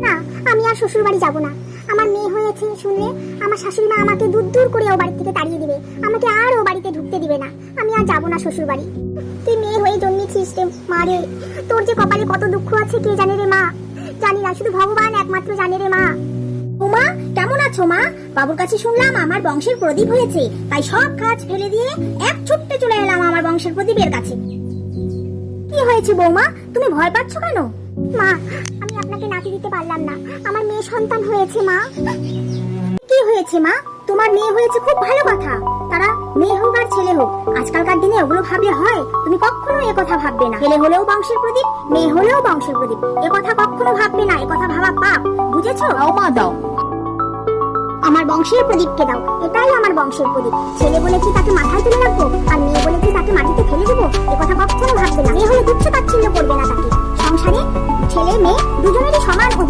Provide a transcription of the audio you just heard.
না, আমি আর শ্বশুর বাড়ি যাবো না। আমার মেয়ে হয়েছে শুনলে আমার শাশুড়ি মা আমাকে দূর দূর করে ও বাড়ি থেকে তাড়িয়ে দিবে, আমাকে আর ও বাড়িতে ঢুকতে দিবে না। আমি আর যাবো না শ্বশুর বাড়ি। তুই মেয়ে হয়ে জন্মেছিস রে মা রে, তোর যে কপালে কত দুঃখ আছে কে জানে রে মা। জানি না, শুধু ভগবান একমাত্র জানে রে মা। ওমা, কেমন আছো মা? বাবুর কাছে শুনলাম আমার বংশের প্রদীপ হয়েছে, তাই সব কাজ ফেলে দিয়ে এক ছুট্টে চলে এলাম আমার বংশের প্রদীপের কাছে। কি হয়েছে বৌমা, তুমি ভয় পাচ্ছ কেন? মা, আমি আপনাকে নাতি দিতে পারলাম না, আমার মেয়ে সন্তান হয়েছে মা। কি হয়েছে মা? তোমার মেয়ে হয়েছে খুব ভালো কথা। তারা মেয়ে হোক আর ছেলে হোক, আজকালকার দিনে ওগুলো ভাবলে হয়? তুমি কখনো এ কথা ভাববে না। ছেলে হলেও বংশের প্রদীপ, মেয়ে হলেও বংশের প্রদীপ, এ কথা কখনো ভাববে না। এ কথা ভাবা পাপ, বুঝেছো? দাও মা দাও। আমার বংশের প্রদীপকে দাও, এটাই আমার বংশের প্রদীপ। ছেলে বলে কি তাকে মাথায় তুলে রাখবো, আর মেয়ে বলে কি তাকে মাটিতে ফেলে দেবো? এ কথা কখনো ভাববে না। মেয়ে হলে তুচ্ছ তাচ্ছিল্য করবে না তাকে। সংসারে ছেলে মেয়ে দুজনেরই সমান অধিকার।